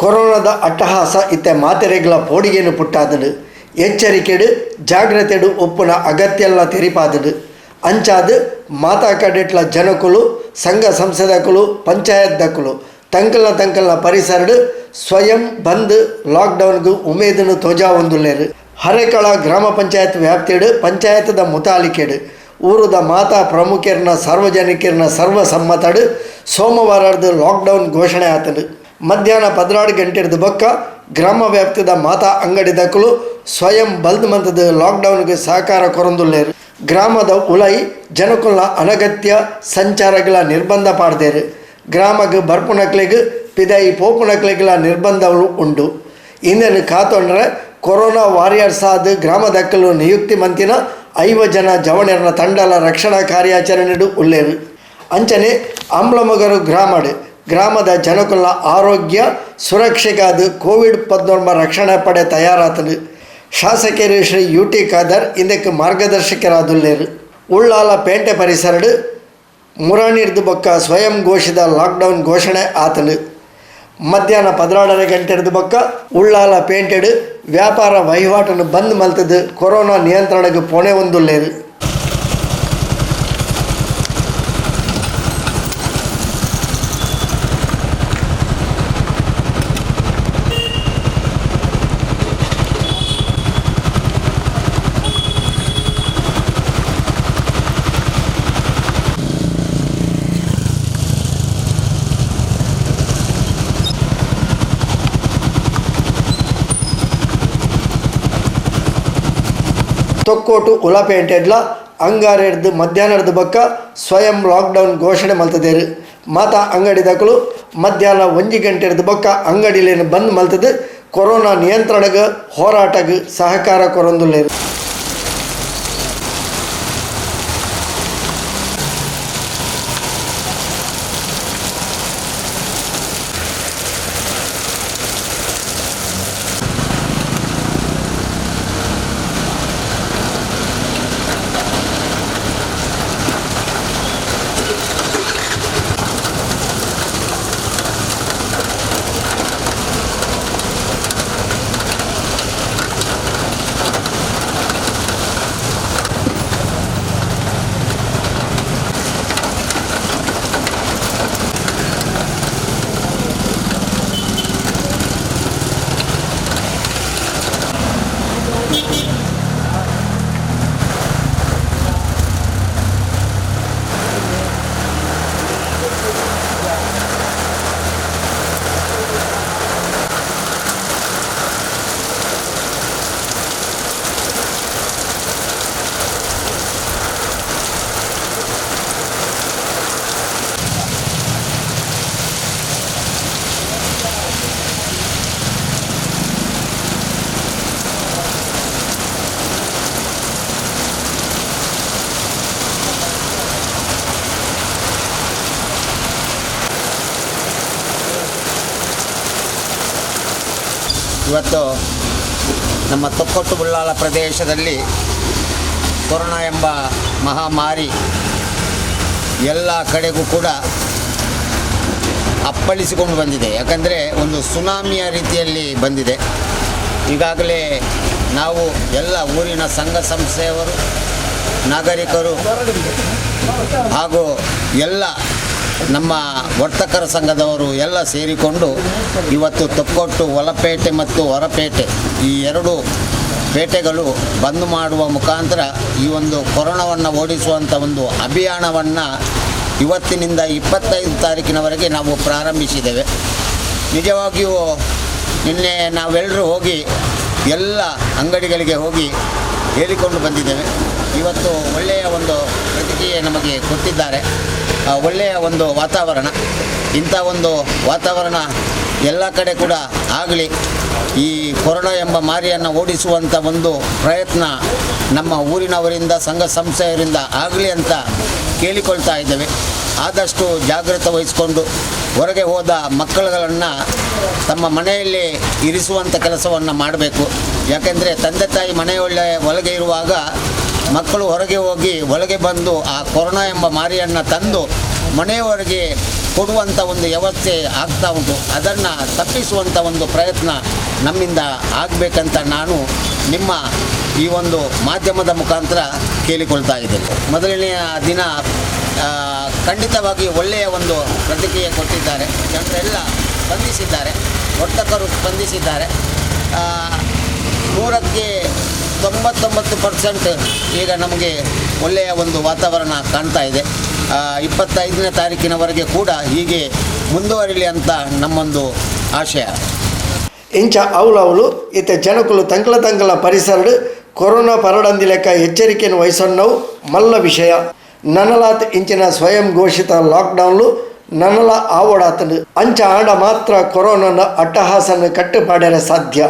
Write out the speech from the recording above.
ಕೊರೋನಾದ ಅಟ್ಟಹಾಸ ಇತ್ತೆ ಮಾತೆರೆಗಳ ಪೋಡಿಗೆನು ಪುಟ್ಟಾದನು ಎಚ್ಚರಿಕೆಡು ಜಾಗ್ರತೆಡು ಒಪ್ಪುನ ಅಗತ್ಯಲ್ಲ ತೆರಿಪಾದನು ಅಂಚಾದು ಮಾತಾ ಕಡೆಟ್ಲ ಜನಕುಲು ಸಂಘ ಸಂಸದಕುಲು ಪಂಚಾಯತ್ ದಕ್ಕುಲು ತಂಕಲ್ನ ಪರಿಸರಡು ಸ್ವಯಂ ಬಂದ್ ಲಾಕ್ಡೌನ್ಗೂ ಉಮೇದನು ತೋಜಾ ಒಂದುಲ್ಲೇರು ಹರೇಕಳ ಗ್ರಾಮ ಪಂಚಾಯತ್ ವ್ಯಾಪ್ತಿಡು ಪಂಚಾಯತದ ಮುತಾಲಿಕೆಡು ಊರುದ ಮಾತಾ ಪ್ರಮುಖರ್ನ ಸಾರ್ವಜನಿಕರನ್ನ ಸರ್ವಸಮ್ಮತಡು ಸೋಮವಾರದ್ದು ಲಾಕ್ಡೌನ್ ಘೋಷಣೆ ಆತನು ಮಧ್ಯಾಹ್ನ 12 ಗಂಟೆದ ಬೊಕ್ಕ ಗ್ರಾಮ ವ್ಯಾಪ್ತಿದ ಮಾತಾ ಅಂಗಡಿ ದಕ್ಕಲು ಸ್ವಯಂ ಬಲ್ದ್ ಮಂತದ ಲಾಕ್ಡೌನ್ಗೆ ಸಹಕಾರ ಕೊರೊಂದುಲ್ಲೇರು ಗ್ರಾಮದ ಉಲೈ ಜನಕುಲ್ನ ಅನಗತ್ಯ ಸಂಚಾರಗಳ ನಿರ್ಬಂಧ ಪಾಡ್ದೇರು ಗ್ರಾಮಕ್ಕೆ ಬರ್ಪುನಕ್ಲೆಗ್ ಪಿದಾಯಿ ಪೋಪುನಕ್ಲೆಗಳ ನಿರ್ಬಂಧಗಳು ಉಂಟು ಇಂದನ್ನು ಕಾತೊಂಡ್ರೆ ಕೊರೋನಾ ವಾರಿಯರ್ಸ್ ಆದ ಗ್ರಾಮ ದಕ್ಕಲು ನಿಯುಕ್ತಿ ಮಂತಿನ 5 ಜನ ಜವಣರ್ನ ತಂಡಲ ರಕ್ಷಣಾ ಕಾರ್ಯಾಚರಣೆಡು ಉಲ್ಲೇರು ಅಂಚನೆ ಆಮ್ಲಮಗರು ಗ್ರಾಮದ ಜನಕುಲ್ನ ಆರೋಗ್ಯ ಸುರಕ್ಷೆಗಾದ ಕೋವಿಡ್-19 ರಕ್ಷಣಾ ಪಡೆ ತಯಾರಾತನು ಶಾಸಕರು ಶ್ರೀ ಯುಟಿ ಖಾದರ್ ಇದಕ್ಕೆ ಮಾರ್ಗದರ್ಶಕರಾದುಲ್ಲೇರು ಉಳ್ಳಾಲ ಪೇಂಟೆ ಪರಿಸರಡು ಮುರಾಣಿರ್ದು ಬೊಕ್ಕ ಸ್ವಯಂ ಘೋಷಿತ ಲಾಕ್ಡೌನ್ ಘೋಷಣೆ ಆತನು ಮಧ್ಯಾಹ್ನ 12 ಗಂಟೆದ ಬೊಕ್ಕ ಉಳ್ಳಾಲ ಪೇಂಟೆಡು ವ್ಯಾಪಾರ ವಹಿವಾಟನ್ನು ಬಂದ್ ಮಲ್ತದು ಕೊರೋನಾ ನಿಯಂತ್ರಣಕ್ಕೆ ಪೊಣೆ ಒಂದುಲ್ಲೇರು ತೊಕ್ಕೋಟು ಉಲಪೇಂಟೆಡ್ಲ ಅಂಗಾರೆಡ್ದು ಮಧ್ಯಾಹ್ನದ ಬೊಕ್ಕ ಸ್ವಯಂ ಲಾಕ್ಡೌನ್ ಘೋಷಣೆ ಮಲ್ತದೇರು ಮಾತಾ ಅಂಗಡಿ ದಕ್ಕಲು ಮಧ್ಯಾಹ್ನ 1 ಗಂಟೆದ ಬೊಕ್ಕ ಅಂಗಡಿಲೇನು ಬಂದ್ ಮಲ್ತದು ಕೊರೋನಾ ನಿಯಂತ್ರಣಗೆ ಹೋರಾಟಗೆ ಸಹಕಾರ ಕೊರೊಂದುಲ್ಲೇರು ಇವತ್ತು ನಮ್ಮ ತೊಕ್ಕೊಟ್ಟು ಬುಳ್ಳಾಲ ಪ್ರದೇಶದಲ್ಲಿ ಕೊರೋನಾ ಎಂಬ ಮಹಾಮಾರಿ ಎಲ್ಲ ಕಡೆಗೂ ಕೂಡ ಅಪ್ಪಳಿಸಿಕೊಂಡು ಬಂದಿದೆ. ಯಾಕಂದರೆ ಒಂದು ಸುನಾಮಿಯ ರೀತಿಯಲ್ಲಿ ಬಂದಿದೆ. ಈಗಾಗಲೇ ನಾವು ಎಲ್ಲ ಊರಿನ ಸಂಘ ಸಂಸ್ಥೆಯವರು, ನಾಗರಿಕರು ಹಾಗೂ ಎಲ್ಲ ನಮ್ಮ ವರ್ತಕರ ಸಂಘದವರು ಎಲ್ಲ ಸೇರಿಕೊಂಡು ಇವತ್ತು ತೊಕ್ಕೊಟ್ಟು ಒಲಪೇಟೆ ಮತ್ತು ಹೊರಪೇಟೆ ಈ 2 ಪೇಟೆಗಳು ಬಂದ್ ಮಾಡುವ ಮುಖಾಂತರ ಈ ಒಂದು ಕೊರೋನಾವನ್ನು ಓಡಿಸುವಂಥ ಒಂದು ಅಭಿಯಾನವನ್ನು ಇವತ್ತಿನಿಂದ 25 ತಾರೀಕಿನವರೆಗೆ ನಾವು ಪ್ರಾರಂಭಿಸಿದ್ದೇವೆ. ನಿಜವಾಗಿಯೂ ನಿನ್ನೆ ನಾವೆಲ್ಲರೂ ಹೋಗಿ ಎಲ್ಲ ಅಂಗಡಿಗಳಿಗೆ ಹೋಗಿ ಹೇಳಿಕೊಂಡು ಬಂದಿದ್ದೇವೆ. ಇವತ್ತು ಒಳ್ಳೆಯ ಒಂದು ಪ್ರತಿಕ್ರಿಯೆ ನಮಗೆ ಕೊಟ್ಟಿದ್ದಾರೆ. ಒಳ್ಳೆಯ ಒಂದು ವಾತಾವರಣ, ಇಂಥ ಒಂದು ವಾತಾವರಣ ಎಲ್ಲ ಕಡೆ ಕೂಡ ಆಗಲಿ. ಈ ಕೊರೋನಾ ಎಂಬ ಮಾರಿಯನ್ನು ಓಡಿಸುವಂಥ ಒಂದು ಪ್ರಯತ್ನ ನಮ್ಮ ಊರಿನವರಿಂದ, ಸಂಘ ಸಂಸ್ಥೆಯವರಿಂದ ಆಗಲಿ ಅಂತ ಕೇಳಿಕೊಳ್ತಾ ಇದ್ದೇವೆ. ಆದಷ್ಟು ಜಾಗೃತೆ ವಹಿಸಿಕೊಂಡು ಹೊರಗೆ ಹೋದ ಮಕ್ಕಳುಗಳನ್ನು ತಮ್ಮ ಮನೆಯಲ್ಲಿ ಇರಿಸುವಂಥ ಕೆಲಸವನ್ನು ಮಾಡಬೇಕು. ಯಾಕೆಂದರೆ ತಂದೆ ತಾಯಿ ಒಳಗೆ ಇರುವಾಗ ಮಕ್ಕಳು ಹೊರಗೆ ಹೋಗಿ ಒಳಗೆ ಬಂದು ಆ ಕೊರೋನಾ ಎಂಬ ಮಾರಿಯನ್ನು ತಂದು ಮನೆಯವರೆಗೆ ಕೊಡುವಂಥ ಒಂದು ವ್ಯವಸ್ಥೆ ಆಗ್ತಾ ಉಂಟು. ಅದನ್ನು ತಪ್ಪಿಸುವಂಥ ಒಂದು ಪ್ರಯತ್ನ ನಮ್ಮಿಂದ ಆಗಬೇಕಂತ ನಾನು ನಿಮ್ಮ ಈ ಒಂದು ಮಾಧ್ಯಮದ ಮುಖಾಂತರ ಕೇಳಿಕೊಳ್ತಾ ಇದ್ದೇನೆ. ಮೊದಲನೆಯ ದಿನ ಖಂಡಿತವಾಗಿ ಒಳ್ಳೆಯ ಒಂದು ಪ್ರತಿಕ್ರಿಯೆ ಕೊಟ್ಟಿದ್ದಾರೆ. ಜನರೆಲ್ಲ ಸ್ಪಂದಿಸಿದ್ದಾರೆ, ವರ್ತಕರು ಸ್ಪಂದಿಸಿದ್ದಾರೆ. 100ಕ್ಕೆ 99% ಈಗ ನಮಗೆ ಒಳ್ಳೆಯ ಒಂದು ವಾತಾವರಣ ಕಾಣ್ತಾ ಇದೆ. 25ನೇ ತಾರೀಕಿನವರೆಗೆ ಕೂಡ ಹೀಗೆ ಮುಂದುವರಿಲಿ ಅಂತ ನಮ್ಮೊಂದು ಆಶಯ. ಇಂಚ ಅವಳು ಇತ್ತೆ ಜನಕುಲು ತಂಕಲ ಪರಿಸರಡು ಕೊರೋನಾ ಪರಡಂದಿ ಲೆಕ್ಕ ಎಚ್ಚರಿಕೆಯನ್ನು ವಹಿಸನ್ನವು ಮಲ್ಲ ವಿಷಯ. ನನಲಾತ್ ಇಂಚಿನ ಸ್ವಯಂ ಘೋಷಿತ ಲಾಕ್ಡೌನ್ಲು ನನಲ ಆವಡಾತನು ಅಂಚ ಆಂಡ ಮಾತ್ರ ಕೊರೋನಾನ ಅಟ್ಟಹಾಸನ ಕಟ್ಟುಪಾಡ್ಯರ ಸಾಧ್ಯ.